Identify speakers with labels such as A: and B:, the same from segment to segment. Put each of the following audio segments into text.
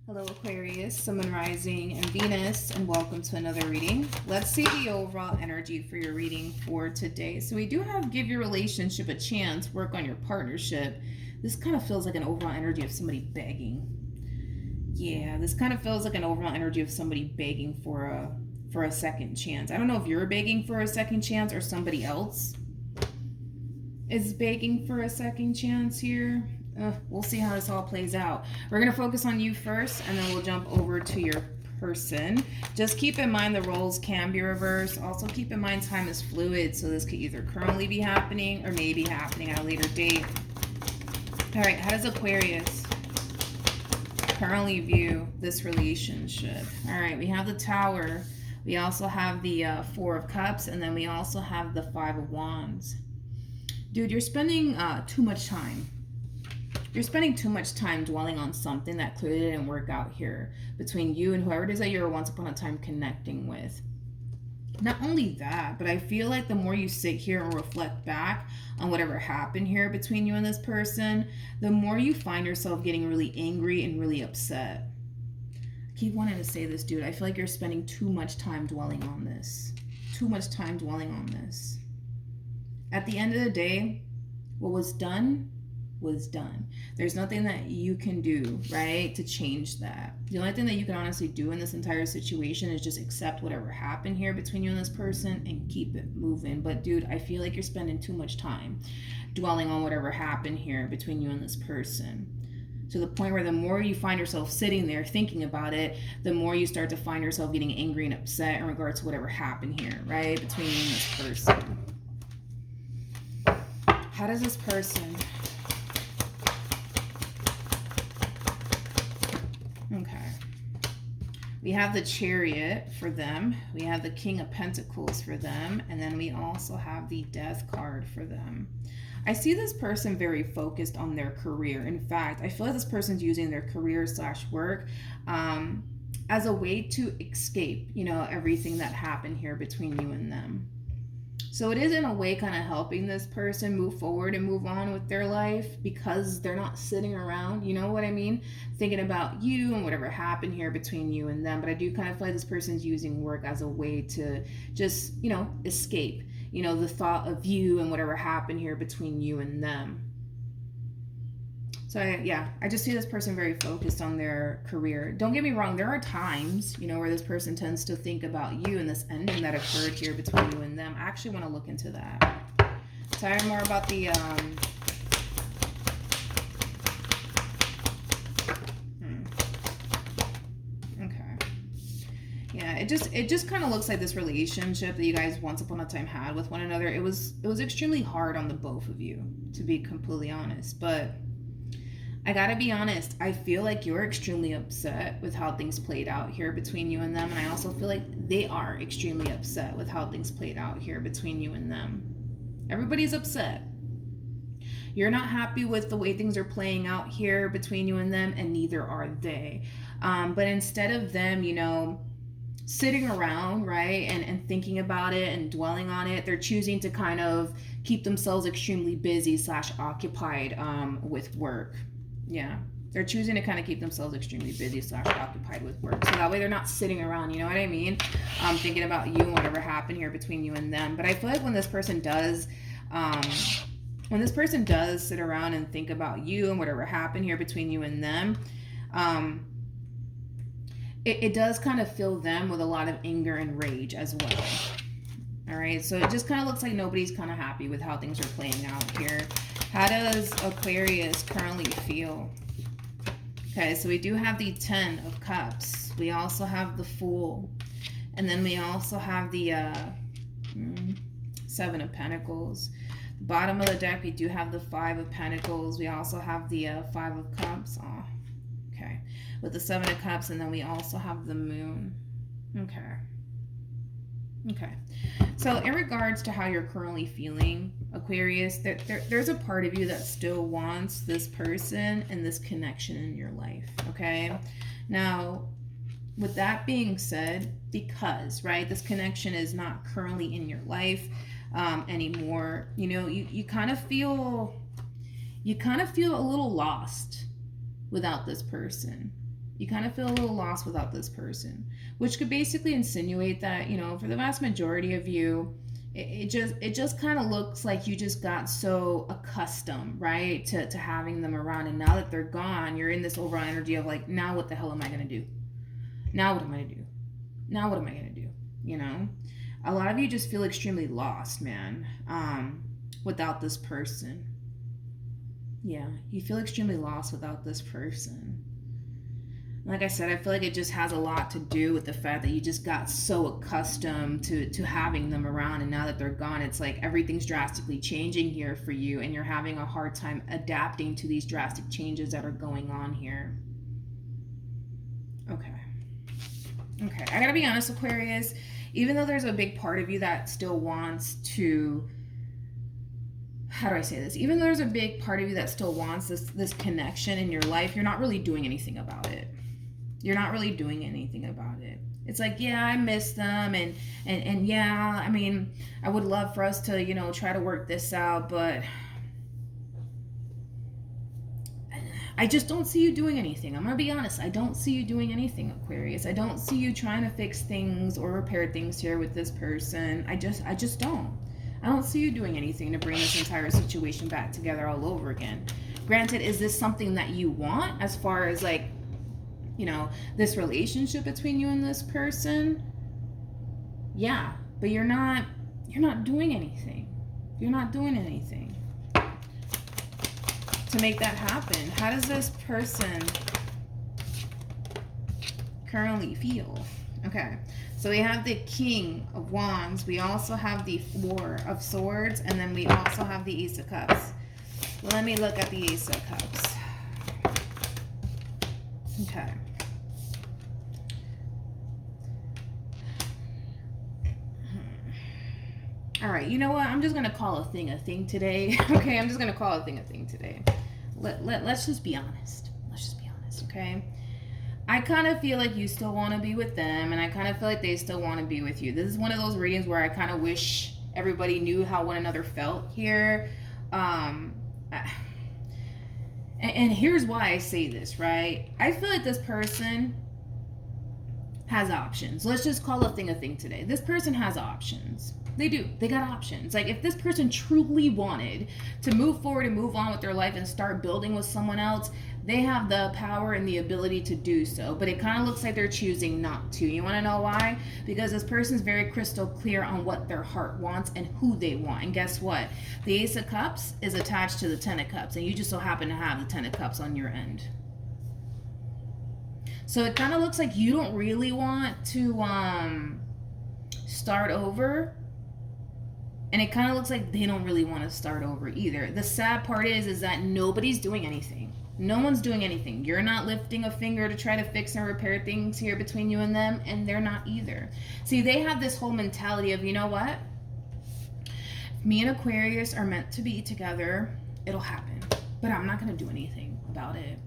A: Hello Aquarius, Sun, Moon, Rising, and Venus, and welcome to another reading. Let's see the overall energy for your reading for today. So we do have give your relationship a chance, work on your partnership. This kind of feels like an overall energy of somebody begging. Yeah, this kind of feels like an overall energy of somebody begging for a second chance. I don't know if you're begging for a second chance or somebody else is begging for a second chance here. We'll see how this all plays out. We're going to focus on you first, and then we'll jump over to your person. Just keep in mind the roles can be reversed. Also keep in mind time is fluid, so this could either currently be happening or maybe happening at a later date. All right, how does Aquarius currently view this relationship? All right, we have the Tower. We also have the Four of Cups, and then we also have the Five of Wands. Dude, you're spending too much time. You're spending too much time dwelling on something that clearly didn't work out here between you and whoever it is that you were once upon a time connecting with. Not only that, but I feel like the more you sit here and reflect back on whatever happened here between you and this person, the more you find yourself getting really angry and really upset. I keep wanting to say this, dude. I feel like you're spending too much time dwelling on this. Too much time dwelling on this. At the end of the day, what was done was done. There's nothing that you can do, right, to change that. The only thing that you can honestly do in this entire situation is just accept whatever happened here between you and this person and keep it moving. But dude, I feel like you're spending too much time dwelling on whatever happened here between you and this person, to the point where the more you find yourself sitting there thinking about it, the more you start to find yourself getting angry and upset in regards to whatever happened here, right, between you and this person. How does this person... Okay. We have the Chariot for them. We have the King of Pentacles for them. And then we also have the Death card for them. I see this person very focused on their career. In fact, I feel like this person's using their career / work as a way to escape, everything that happened here between you and them. So it is in a way kind of helping this person move forward and move on with their life because they're not sitting around, you know what I mean? Thinking about you and whatever happened here between you and them. But I do kind of feel like this person's using work as a way to just, escape, the thought of you and whatever happened here between you and them. So I just see this person very focused on their career. Don't get me wrong, there are times, where this person tends to think about you and this ending that occurred here between you and them. I actually want to look into that. Tell me more about the okay. Yeah, it just kind of looks like this relationship that you guys once upon a time had with one another. It was extremely hard on the both of you, to be completely honest, but I gotta be honest, I feel like you're extremely upset with how things played out here between you and them, and I also feel like they are extremely upset with how things played out here between you and them. Everybody's upset. You're not happy with the way things are playing out here between you and them, and neither are they. But instead of them, sitting around, right, and thinking about it and dwelling on it, they're choosing to kind of keep themselves extremely busy / occupied with work. Yeah, they're choosing to kind of keep themselves extremely busy / occupied with work. So that way they're not sitting around, you know what I mean? Thinking about you and whatever happened here between you and them. But I feel like when this person does sit around and think about you and whatever happened here between you and them, it does kind of fill them with a lot of anger and rage as well. All right, so it just kind of looks like nobody's kind of happy with how things are playing out here. How does Aquarius currently feel? Okay, so we do have the 10 of Cups. We also have the Fool. And then we also have the 7 of Pentacles. The bottom of the deck, we do have the 5 of Pentacles. We also have the 5 of Cups. Oh, okay. With the 7 of Cups, and then we also have the Moon. Okay. So in regards to how you're currently feeling, Aquarius, there's a part of you that still wants this person and this connection in your life, okay? Now, with that being said, because, right, this connection is not currently in your life anymore, you kind of feel a little lost without this person. You kind of feel a little lost without this person, which could basically insinuate that, you know, for the vast majority of you, it just kind of looks like you just got so accustomed, right, to having them around, and now that they're gone, you're in this overall energy of like, now what the hell am I gonna do? Now what am I gonna do? Now what am I gonna do? You know, a lot of you just feel extremely lost, man, without this person. Yeah, you feel extremely lost without this person. Like I said, I feel like it just has a lot to do with the fact that you just got so accustomed to having them around, and now that they're gone, it's like everything's drastically changing here for you, and you're having a hard time adapting to these drastic changes that are going on here. Okay, I gotta be honest, Aquarius, even though there's a big part of you that still wants to, how do I say this? Even though there's a big part of you that still wants this connection in your life, you're not really doing anything about it. You're not really doing anything about it. It's like, yeah, I miss them, and yeah, I mean, I would love for us to, you know, try to work this out, but I just don't see you doing anything. I'm gonna be honest. I don't see you doing anything, Aquarius. I don't see you trying to fix things or repair things here with this person. I just don't. I don't see you doing anything to bring this entire situation back together all over again. Granted, is this something that you want as far as like, you know, this relationship between you and this person? Yeah, but you're not doing anything. You're not doing anything to make that happen. How does this person currently feel? Okay, so we have the King of Wands, we also have the Four of Swords, and then we also have the Ace of Cups. Let me look at the Ace of Cups. Okay. All right, you know what? I'm just going to call a thing today. Okay, I'm just going to call a thing today. Let's just be honest. Let's just be honest, okay? I kind of feel like you still want to be with them, and I kind of feel like they still want to be with you. This is one of those readings where I kind of wish everybody knew how one another felt here. And here's why I say this, right? I feel like this person has options. Let's just call a thing today. This person has options. They do. They got options. Like, if this person truly wanted to move forward and move on with their life and start building with someone else, they have the power and the ability to do so. But it kind of looks like they're choosing not to. You want to know why? Because this person's very crystal clear on what their heart wants and who they want. And guess what? The Ace of Cups is attached to the Ten of Cups, and you just so happen to have the Ten of Cups on your end. So it kind of looks like you don't really want to start over. And it kind of looks like they don't really want to start over either. The sad part is that nobody's doing anything. No one's doing anything. You're not lifting a finger to try to fix and repair things here between you and them, and they're not either. See, they have this whole mentality of, you know what? If me and Aquarius are meant to be together, it'll happen. But I'm not going to do anything about it.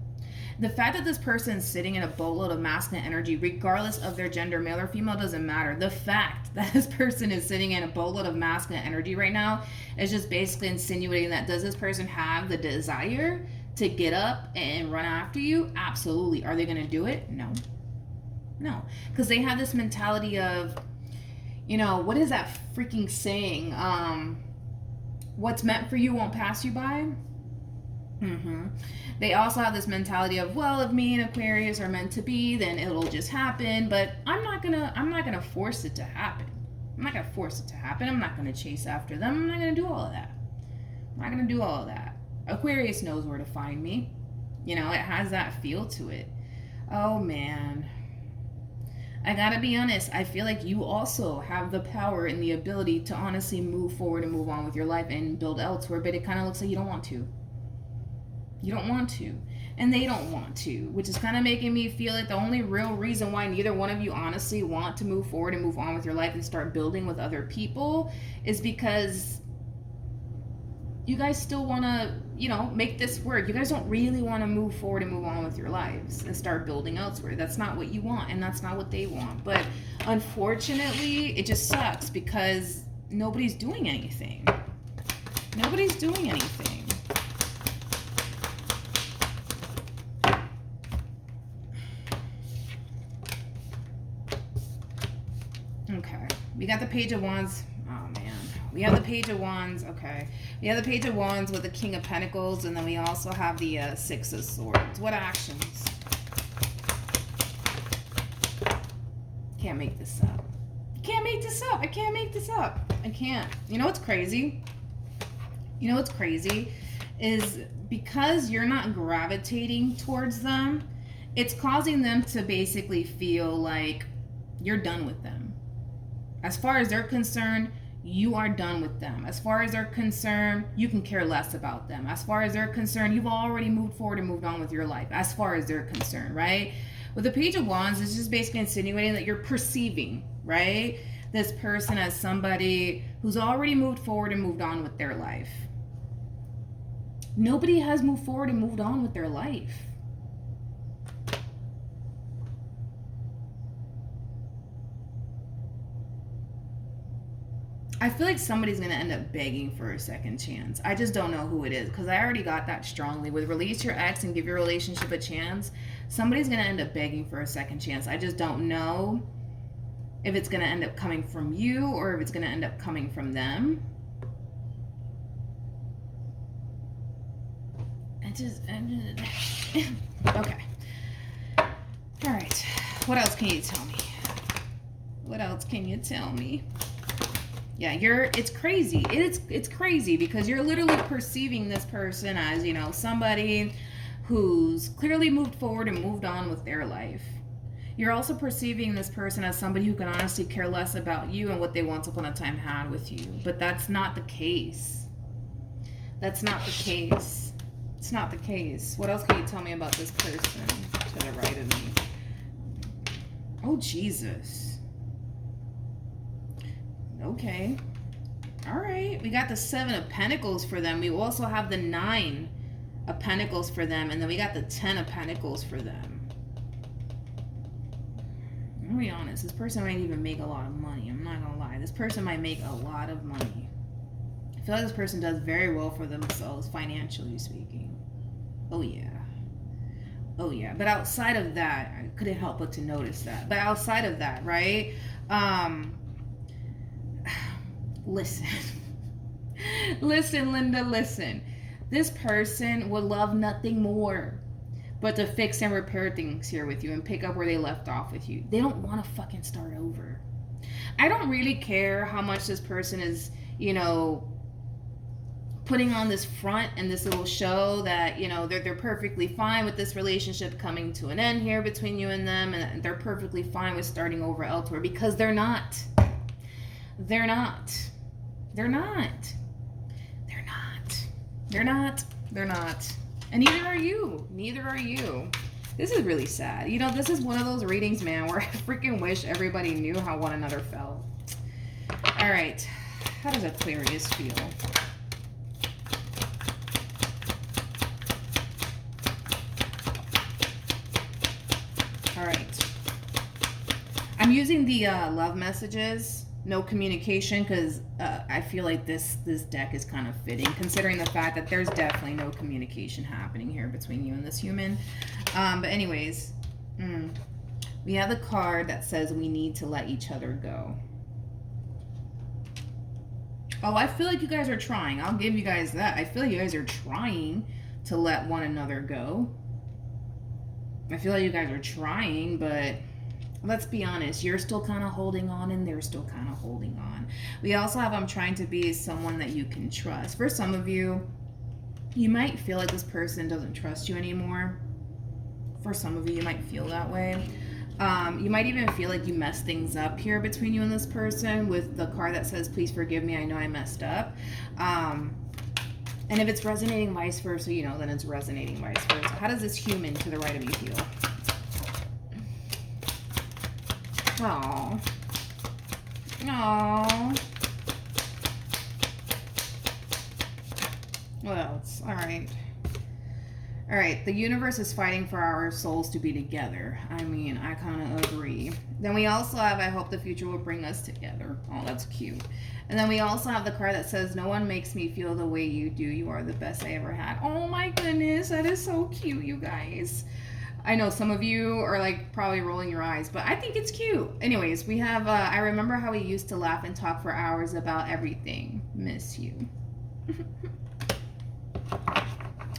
A: The fact that this person's sitting in a boatload of masculine energy, regardless of their gender, male or female, doesn't matter. The fact that this person is sitting in a boatload of masculine energy right now is just basically insinuating that, does this person have the desire to get up and run after you? Absolutely. Are they going to do it? No. No. Because they have this mentality of, you know, what is that freaking saying? What's meant for you won't pass you by. They also have this mentality of, well, if me and Aquarius are meant to be, then it'll just happen. But I'm not gonna force it to happen. I'm not gonna force it to happen. I'm not gonna chase after them. I'm not gonna do all of that. I'm not gonna do all of that. Aquarius knows where to find me. You know, it has that feel to it. Oh man, I gotta be honest, I feel like you also have the power and the ability to honestly move forward and move on with your life and build elsewhere, but it kind of looks like you don't want to. You don't want to, and they don't want to, which is kind of making me feel like the only real reason why neither one of you honestly want to move forward and move on with your life and start building with other people is because you guys still want to, you know, make this work. You guys don't really want to move forward and move on with your lives and start building elsewhere. That's not what you want, and that's not what they want. But unfortunately, it just sucks because nobody's doing anything. Nobody's doing anything. Okay. We got the Page of Wands. Oh, man. We have the Page of Wands. Okay. We have the Page of Wands with the King of Pentacles, and then we also have the Six of Swords. What actions? Can't make this up. Can't make this up. I can't make this up. I can't. You know what's crazy? You know what's crazy is because you're not gravitating towards them, it's causing them to basically feel like you're done with them. As far as they're concerned, you are done with them. As far as they're concerned, you can care less about them. As far as they're concerned, you've already moved forward and moved on with your life. As far as they're concerned, right? With the Page of Wands, it's just basically insinuating that you're perceiving, right, this person as somebody who's already moved forward and moved on with their life. Nobody has moved forward and moved on with their life. I feel like somebody's going to end up begging for a second chance. I just don't know who it is because I already got that strongly. With release your ex and give your relationship a chance, somebody's going to end up begging for a second chance. I just don't know if it's going to end up coming from you or if it's going to end up coming from them. Okay. All right. What else can you tell me? What else can you tell me? Yeah, it's crazy. It's crazy because you're literally perceiving this person as, you know, somebody who's clearly moved forward and moved on with their life. You're also perceiving this person as somebody who can honestly care less about you and what they once upon a time had with you. But that's not the case. That's not the case. It's not the case. What else can you tell me about this person to the right of me? Oh, Jesus. Okay. All right. We got the Seven of Pentacles for them. We also have the Nine of Pentacles for them. And then we got the Ten of Pentacles for them. I'm going to be honest. This person might even make a lot of money. I'm not going to lie. This person might make a lot of money. I feel like this person does very well for themselves, financially speaking. Oh, yeah. Oh, yeah. But outside of that, I couldn't help but to notice that. But outside of that, right? Listen. Listen, Linda, listen. This person would love nothing more but to fix and repair things here with you and pick up where they left off with you. They don't want to fucking start over. I don't really care how much this person is, you know, putting on this front and this little show that, you know, they're perfectly fine with this relationship coming to an end here between you and them, and they're perfectly fine with starting over elsewhere, because they're not. They're not. They're not. They're not. They're not. They're not. And neither are you. Neither are you. This is really sad. You know, this is one of those readings, man, where I freaking wish everybody knew how one another felt. All right. How does Aquarius feel? All right. I'm using the love messages, no communication, because I feel like this deck is kind of fitting, considering the fact that there's definitely no communication happening here between you and this human. But anyways, we have the card that says we need to let each other go. Oh, I feel like you guys are trying. I'll give you guys that. I feel like you guys are trying to let one another go. I feel like you guys are trying, but let's be honest, you're still kind of holding on and they're still kind of holding on. We also have I'm trying to be someone that you can trust. For some of you, you might feel like this person doesn't trust you anymore. For some of you might feel that way. You might even feel like you messed things up here between you and this person with the card that says, please forgive me, I know I messed up. And if it's resonating vice versa, you know, then it's resonating vice versa. How does this human to the right of me feel? Aww. Aww. What else? All right. All right. The universe is fighting for our souls to be together. I mean, I kind of agree. Then we also have, I hope the future will bring us together. Oh, that's cute. And then we also have the card that says, no one makes me feel the way you do. You are the best I ever had. Oh my goodness. That is so cute, you guys. I know some of you are like probably rolling your eyes, but I think it's cute. Anyways, we have, I remember how we used to laugh and talk for hours about everything. Miss you.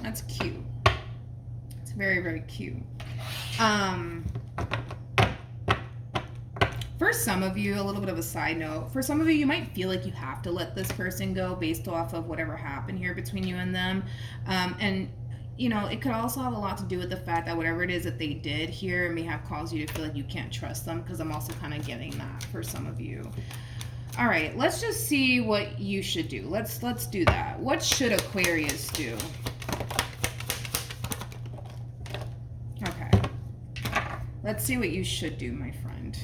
A: That's cute. It's very, very cute. For some of you, a little bit of a side note, for some of you, you might feel like you have to let this person go based off of whatever happened here between you and them. And you know, it could also have a lot to do with the fact that whatever it is that they did here may have caused you to feel like you can't trust them, because I'm also kind of getting that for some of you. All right, let's just see what you should do. Let's do that. What should Aquarius do? Okay. Let's see what you should do, my friend.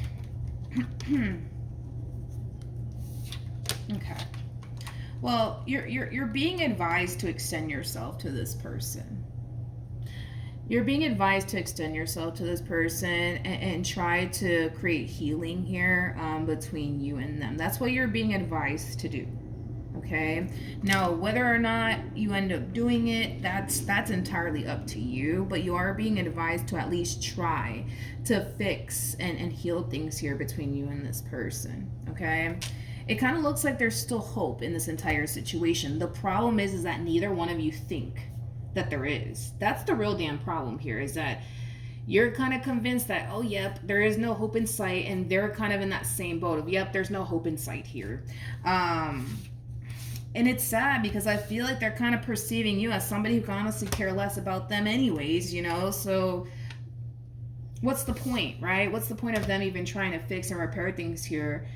A: Okay. Well, you're being advised to extend yourself to this person. You're being advised to extend yourself to this person and try to create healing here between you and them. That's what you're being advised to do. Okay. Now, whether or not you end up doing it, that's entirely up to you. But you are being advised to at least try to fix and heal things here between you and this person. Okay. It kind of looks like there's still hope in this entire situation. The problem is that neither one of you think that there is. That's the real damn problem here, is that you're kind of convinced that, oh, yep, there is no hope in sight, and they're kind of in that same boat of, yep, there's no hope in sight here. And it's sad because I feel like they're kind of perceiving you as somebody who can honestly care less about them anyways, you know? So what's the point, right? What's the point of them even trying to fix and repair things here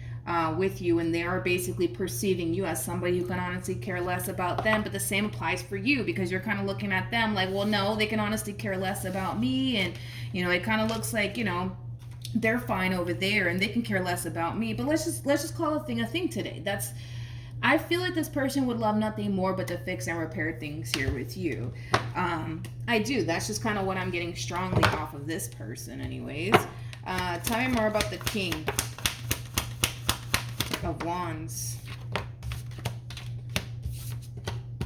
A: with you, and they are basically perceiving you as somebody who can honestly care less about them? But the same applies for you, because you're kind of looking at them like, well, no, they can honestly care less about me, and you know, it kind of looks like, you know, they're fine over there and they can care less about me. But let's just call a thing today. I feel like this person would love nothing more but to fix and repair things here with you. I do. That's just kind of what I'm getting strongly off of this person anyways. Tell me more about the King of Wands.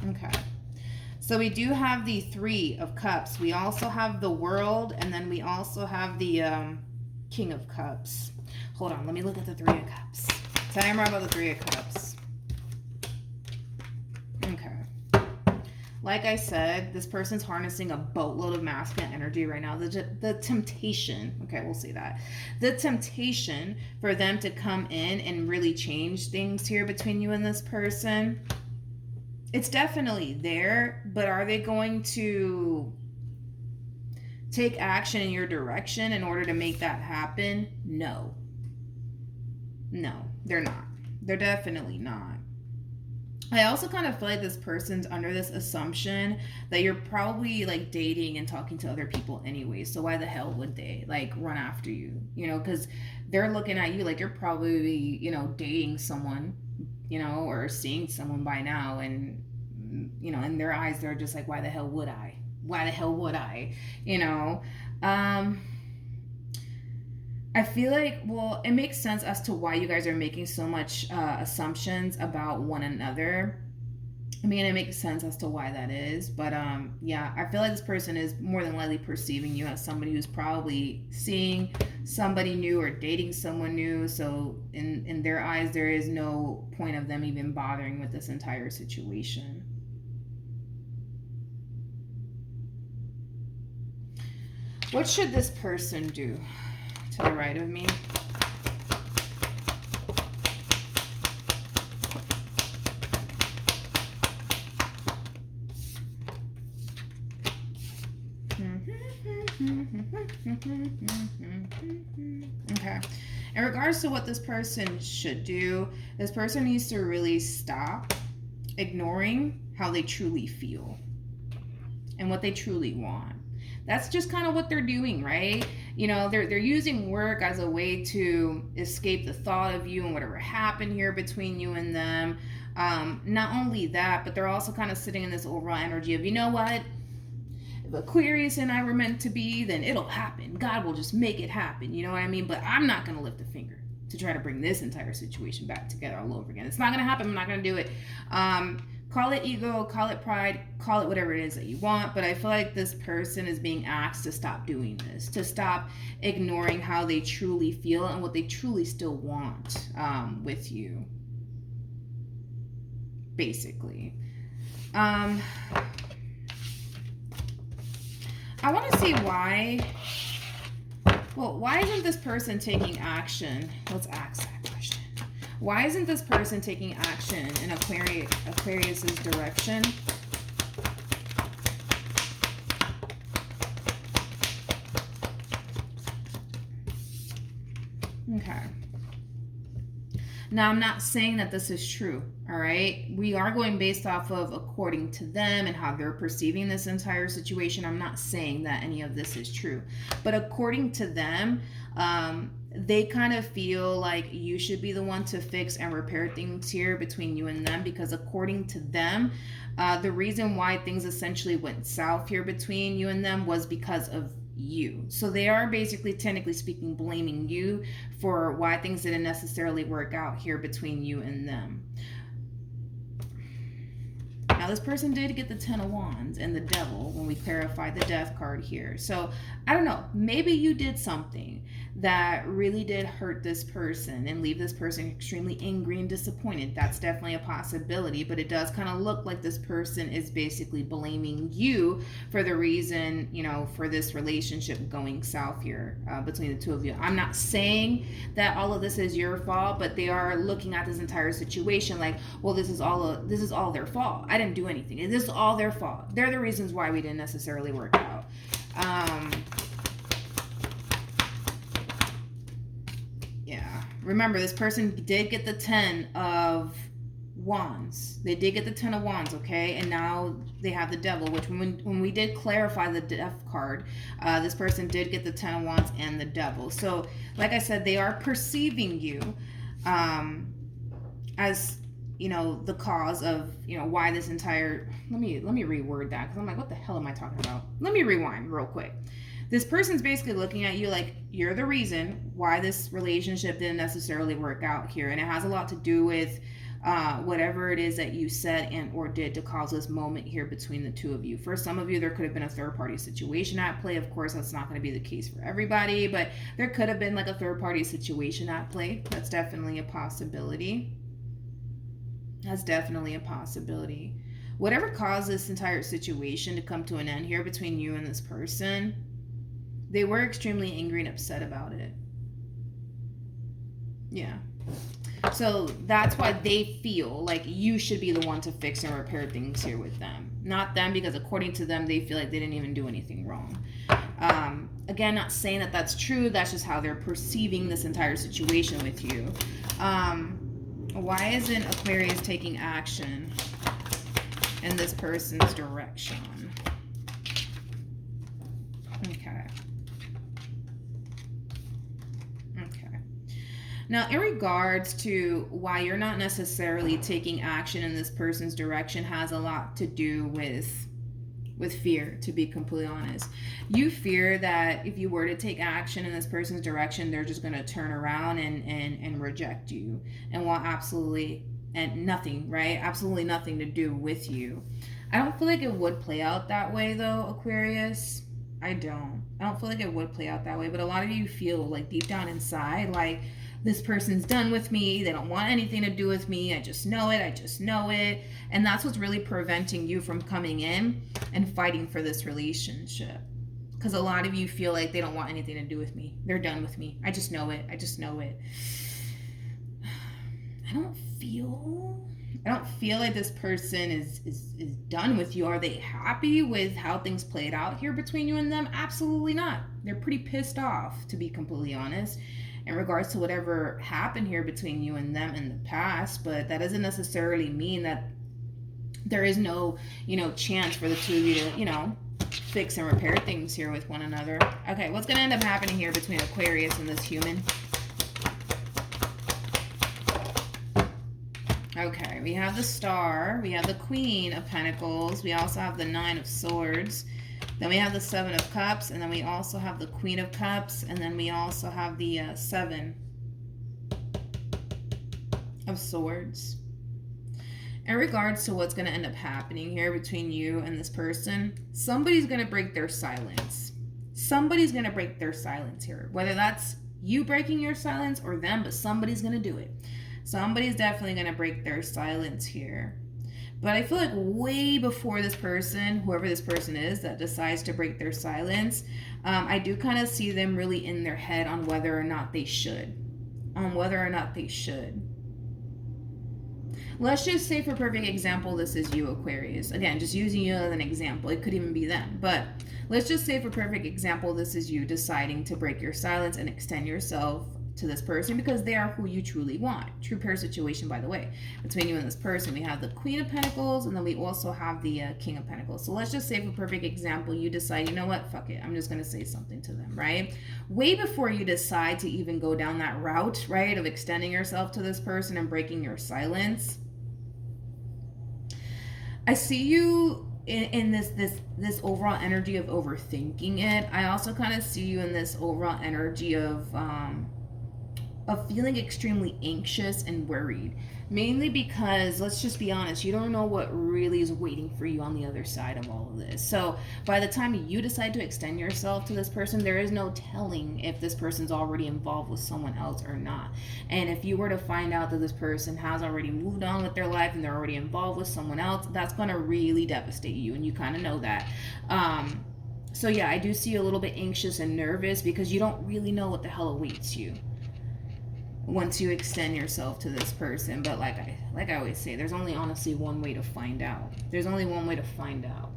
A: Okay. So we do have the Three of Cups. We also have the World, and then we also have the King of Cups. Hold on, let me look at the Three of Cups. Tell me more about the Three of Cups. Okay. Like I said, this person's harnessing a boatload of masculine energy right now. The temptation, okay, we'll see that. The temptation for them to come in and really change things here between you and this person, it's definitely there, but are they going to take action in your direction in order to make that happen? No. No, they're not. They're definitely not. I also kind of feel like this person's under this assumption that you're probably like dating and talking to other people anyway. So why the hell would they like run after you? You know, because they're looking at you like you're probably, you know, dating someone, you know, or seeing someone by now. And, you know, in their eyes, they're just like, why the hell would I? Why the hell would I? You know, I feel like, well, it makes sense as to why you guys are making so much assumptions about one another. I mean, it makes sense as to why that is. But yeah, I feel like this person is more than likely perceiving you as somebody who's probably seeing somebody new or dating someone new. So in their eyes, there is no point of them even bothering with this entire situation. What should this person do? To the right of me. Okay. In regards to what this person should do, this person needs to really stop ignoring how they truly feel and what they truly want. That's just kind of what they're doing, right? You know, they're using work as a way to escape the thought of you and whatever happened here between you and them. Not only that, but they're also kind of sitting in this overall energy of, you know what? If Aquarius and I were meant to be, then it'll happen. God will just make it happen. You know what I mean? But I'm not going to lift a finger to try to bring this entire situation back together all over again. It's not going to happen. I'm not going to do it. call it ego, call it pride, call it whatever it is that you want, but I feel like this person is being asked to stop doing this, to stop ignoring how they truly feel and what they truly still want with you, basically. I want to see why. Well, why isn't this person taking action? Let's ask that question. Why isn't this person taking action in Aquarius's direction? Okay. Now, I'm not saying that this is true, all right? We are going based off of according to them and how they're perceiving this entire situation. I'm not saying that any of this is true. But according to them, they kind of feel like you should be the one to fix and repair things here between you and them, because according to them, the reason why things essentially went south here between you and them was because of you. So they are basically, technically speaking, blaming you for why things didn't necessarily work out here between you and them. Now, this person did get the Ten of Wands and the Devil when we clarified the Death card here. So, I don't know. Maybe you did something that really did hurt this person and leave this person extremely angry and disappointed. That's definitely a possibility, but it does kind of look like this person is basically blaming you for the reason, you know, for this relationship going south here between the two of you. I'm not saying that all of this is your fault, but they are looking at this entire situation like, well, this is all their fault. I didn't do anything. This is all their fault. They're the reasons why we didn't necessarily work out. Yeah. Remember, this person did get the 10 of Wands. They did get the 10 of Wands, okay? And now they have the Devil, which when we did clarify the Death card, this person did get the 10 of Wands and the Devil. So, like I said, they are perceiving you as, you know, the cause of, you know, why this entire, let me reword that, because I'm like, what the hell am I talking about? Let me rewind real quick. This person's basically looking at you like you're the reason why this relationship didn't necessarily work out here, and it has a lot to do with whatever it is that you said and or did to cause this moment here between the two of you. For some of you, there could have been a third-party situation at play. Of course, that's not going to be the case for everybody, but there could have been like a third-party situation at play. That's definitely a possibility. That's definitely a possibility. Whatever caused this entire situation to come to an end here between you and this person, they were extremely angry and upset about it. Yeah. So that's why they feel like you should be the one to fix and repair things here with them. Not them, because according to them, they feel like they didn't even do anything wrong. Again, not saying that that's true. That's just how they're perceiving this entire situation with you. Why isn't Aquarius taking action in this person's direction? Okay. Now, in regards to why you're not necessarily taking action in this person's direction, has a lot to do with fear, to be completely honest. You fear that if you were to take action in this person's direction, they're just going to turn around and reject you and want absolutely nothing, right? Absolutely nothing to do with you. I don't feel like it would play out that way, though, Aquarius. I don't feel like it would play out that way, but a lot of you feel like deep down inside, like, this person's done with me. They don't want anything to do with me. I just know it. And that's what's really preventing you from coming in and fighting for this relationship. Because a lot of you feel like they don't want anything to do with me. They're done with me. I just know it. I don't feel like this person is done with you. Are they happy with how things played out here between you and them? Absolutely not. They're pretty pissed off, to be completely honest, in regards to whatever happened here between you and them in the past. But that doesn't necessarily mean that there is no, chance for the two of you to, fix and repair things here with one another. Okay, what's going to end up happening here between Aquarius and this human? Okay, we have the Star, we have the Queen of Pentacles, we also have the Nine of Swords, then we have the Seven of Cups, and then we also have the Queen of Cups, and then we also have the Seven of Swords. In regards to what's going to end up happening here between you and this person, somebody's going to break their silence. Somebody's going to break their silence here. Whether that's you breaking your silence or them, but somebody's going to do it. Somebody's definitely going to break their silence here. But I feel like way before this person, whoever this person is that decides to break their silence, I do kind of see them really in their head on whether or not they should. Let's just say, for perfect example, this is you, Aquarius. Again, just using you as an example. It could even be them. But let's just say, for perfect example, this is you deciding to break your silence and extend yourself to this person because they are who you truly want. True pair situation, by the way. Between you and this person, we have the Queen of Pentacles, and then we also have the King of Pentacles. So let's just say, for perfect example, you decide, you know what, fuck it, I'm just going to say something to them, right? Way before you decide to even go down that route, right, of extending yourself to this person and breaking your silence, I see you in this overall energy of overthinking it. I also kind of see you in this overall energy of feeling extremely anxious and worried, mainly because, let's just be honest, you don't know what really is waiting for you on the other side of all of this. So by the time you decide to extend yourself to this person, there is no telling if this person's already involved with someone else or not. And if you were to find out that this person has already moved on with their life and they're already involved with someone else, that's going to really devastate you, and you kind of know that. So yeah, I do see you a little bit anxious and nervous because you don't really know what the hell awaits you once you extend yourself to this person. But like I always say, there's only honestly one way to find out. There's only one way to find out.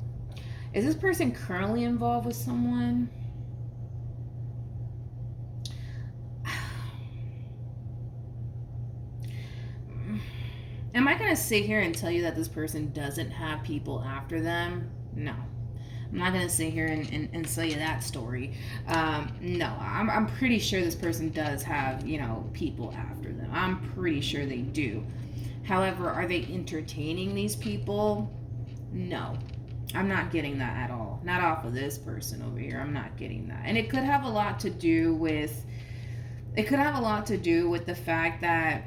A: Is this person currently involved with someone? Am I going to sit here and tell you that this person doesn't have people after them? No. I'm not going to sit here and tell you that story. No, I'm pretty sure this person does have, people after them. I'm pretty sure they do. However, are they entertaining these people? No. I'm not getting that at all. Not off of this person over here. I'm not getting that. And it could have a lot to do with the fact that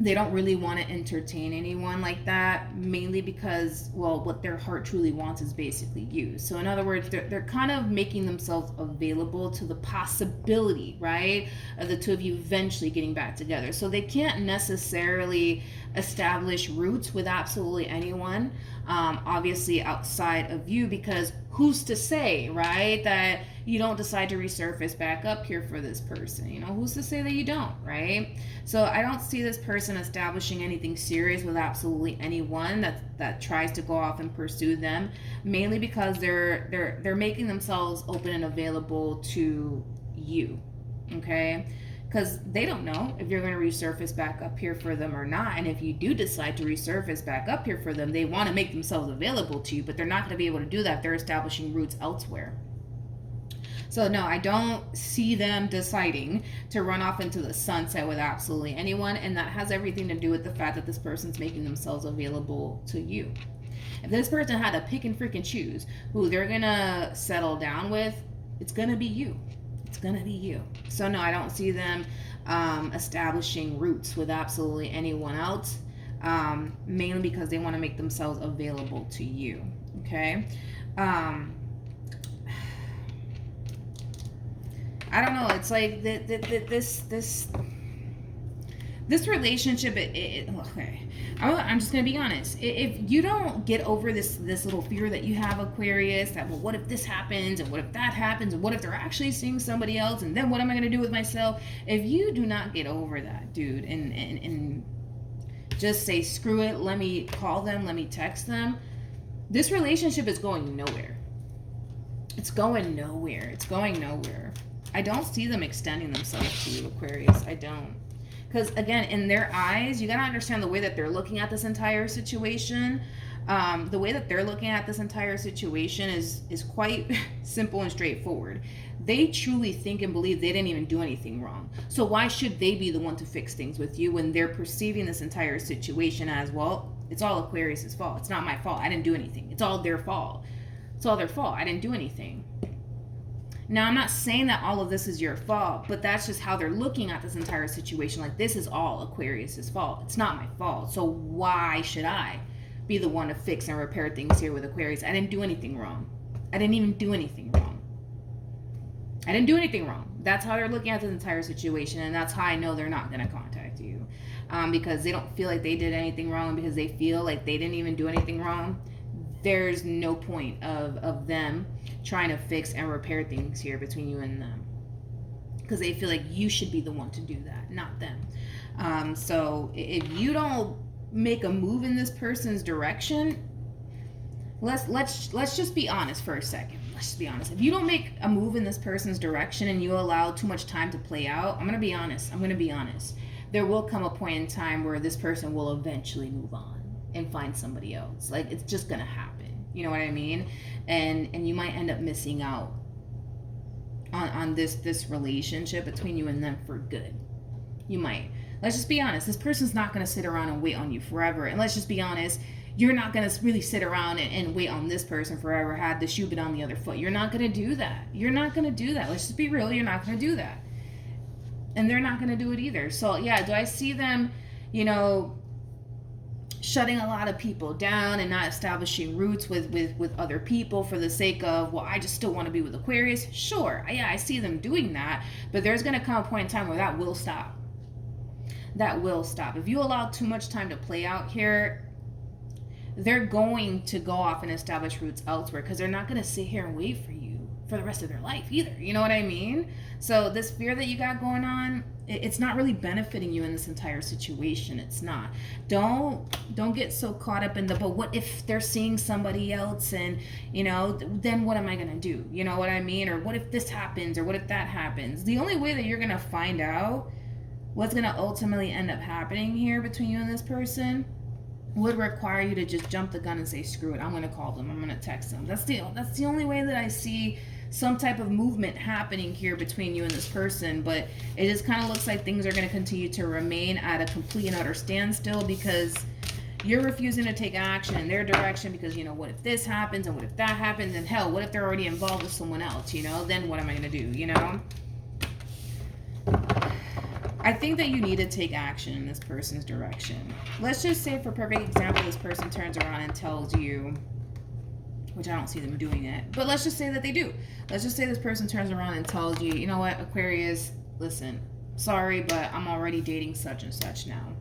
A: they don't really want to entertain anyone like that, mainly because, well, what their heart truly wants is basically you. So in other words, they're kind of making themselves available to the possibility, right, of the two of you eventually getting back together. So they can't necessarily establish roots with absolutely anyone, obviously outside of you, because who's to say, right, that you don't decide to resurface back up here for this person? Who's to say that you don't, right? So I don't see this person establishing anything serious with absolutely anyone that tries to go off and pursue them, mainly because they're making themselves open and available to you, okay? Because they don't know if you're going to resurface back up here for them or not. And if you do decide to resurface back up here for them, they want to make themselves available to you, but they're not going to be able to do that. They're establishing roots elsewhere. So no, I don't see them deciding to run off into the sunset with absolutely anyone. And that has everything to do with the fact that this person's making themselves available to you. If this person had to pick and freaking choose who they're going to settle down with, it's going to be you. It's going to be you. So no, I don't see them establishing roots with absolutely anyone else, mainly because they want to make themselves available to you. Okay. I don't know. It's like this relationship. Okay. I'm just gonna be honest. If you don't get over this little fear that you have, Aquarius, that, well, what if this happens, and what if that happens, and what if they're actually seeing somebody else, and then what am I gonna do with myself? If you do not get over that, dude, and just say screw it, let me call them, let me text them, this relationship is going nowhere. It's going nowhere. It's going nowhere. I don't see them extending themselves to you, Aquarius. I don't. Because, again, in their eyes, you got to understand the way that they're looking at this entire situation. The way that they're looking at this entire situation is quite simple and straightforward. They truly think and believe they didn't even do anything wrong. So why should they be the one to fix things with you when they're perceiving this entire situation as, well, it's all Aquarius's fault. It's not my fault. I didn't do anything. It's all their fault. It's all their fault. I didn't do anything. Now, I'm not saying that all of this is your fault, but that's just how they're looking at this entire situation. Like, this is all Aquarius's fault. It's not my fault. So why should I be the one to fix and repair things here with Aquarius? I didn't do anything wrong. I didn't even do anything wrong. I didn't do anything wrong. That's how they're looking at this entire situation, and that's how I know they're not going to contact you, because they don't feel like they did anything wrong, and because they feel like they didn't even do anything wrong. There's no point of them trying to fix and repair things here between you and them, because they feel like you should be the one to do that, not them. So if you don't make a move in this person's direction, let's just be honest for a second. Let's just be honest. If you don't make a move in this person's direction and you allow too much time to play out, I'm gonna be honest. There will come a point in time where this person will eventually move on and find somebody else. Like, it's just gonna happen. You know what I mean? And you might end up missing out on this relationship between you and them for good. You might. Let's just be honest. This person's not gonna sit around and wait on you forever. And let's just be honest, you're not gonna really sit around and wait on this person forever, had the shoe been on the other foot. You're not gonna do that. You're not gonna do that. Let's just be real. You're not gonna do that. And they're not gonna do it either. So yeah, do I see them, shutting a lot of people down and not establishing roots with other people for the sake of, well, I just still want to be with Aquarius? Sure. Yeah, I see them doing that, but there's going to come a point in time where that will stop. That will stop. If you allow too much time to play out here, they're going to go off and establish roots elsewhere, because they're not going to sit here and wait for you for the rest of their life either. You know what I mean? So this fear that you got going on, it's not really benefiting you in this entire situation. It's not. Don't get so caught up in but what if they're seeing somebody else, and then what am I gonna do? You know what I mean? Or what if this happens, or what if that happens? The only way that you're gonna find out what's gonna ultimately end up happening here between you and this person would require you to just jump the gun and say, screw it, I'm gonna call them, I'm gonna text them. That's the only way that I see some type of movement happening here between you and this person. But it just kind of looks like things are going to continue to remain at a complete and utter standstill, because you're refusing to take action in their direction, because what if this happens, and what if that happens, and hell, what if they're already involved with someone else? Then what am I going to do? I think that you need to take action in this person's direction. Let's just say, for perfect example, this person turns around and tells you, which I don't see them doing it, but let's just say that they do. Let's just say this person turns around and tells you, you know what, Aquarius, listen, sorry, but I'm already dating such and such now.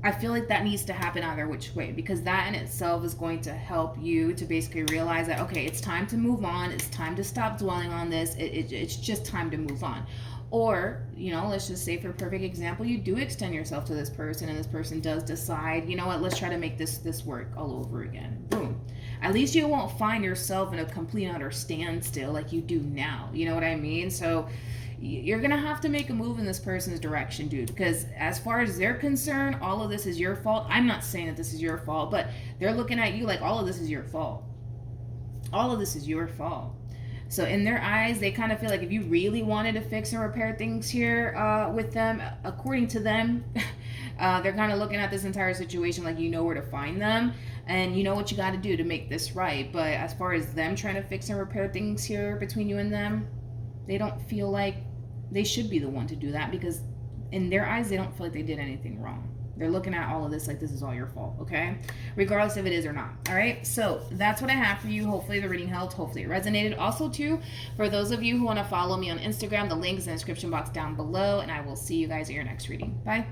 A: I feel like that needs to happen either which way, because that in itself is going to help you to basically realize that, okay, it's time to move on. It's time to stop dwelling on this. It's just time to move on. Or, let's just say, for a perfect example, you do extend yourself to this person, and this person does decide, you know what, let's try to make this work all over again. Boom. At least you won't find yourself in a complete and utter standstill like you do now. You know what I mean? So you're going to have to make a move in this person's direction, dude, because as far as they're concerned, all of this is your fault. I'm not saying that this is your fault, but they're looking at you like all of this is your fault. All of this is your fault. So in their eyes, they kind of feel like if you really wanted to fix and repair things here with them, according to them, they're kind of looking at this entire situation like you know where to find them, and you know what you got to do to make this right. But as far as them trying to fix and repair things here between you and them, they don't feel like they should be the one to do that, because in their eyes, they don't feel like they did anything wrong. They're looking at all of this like this is all your fault, okay? Regardless if it is or not, all right? So that's what I have for you. Hopefully the reading helped. Hopefully it resonated. Also, too, for those of you who want to follow me on Instagram, the link is in the description box down below, and I will see you guys at your next reading. Bye.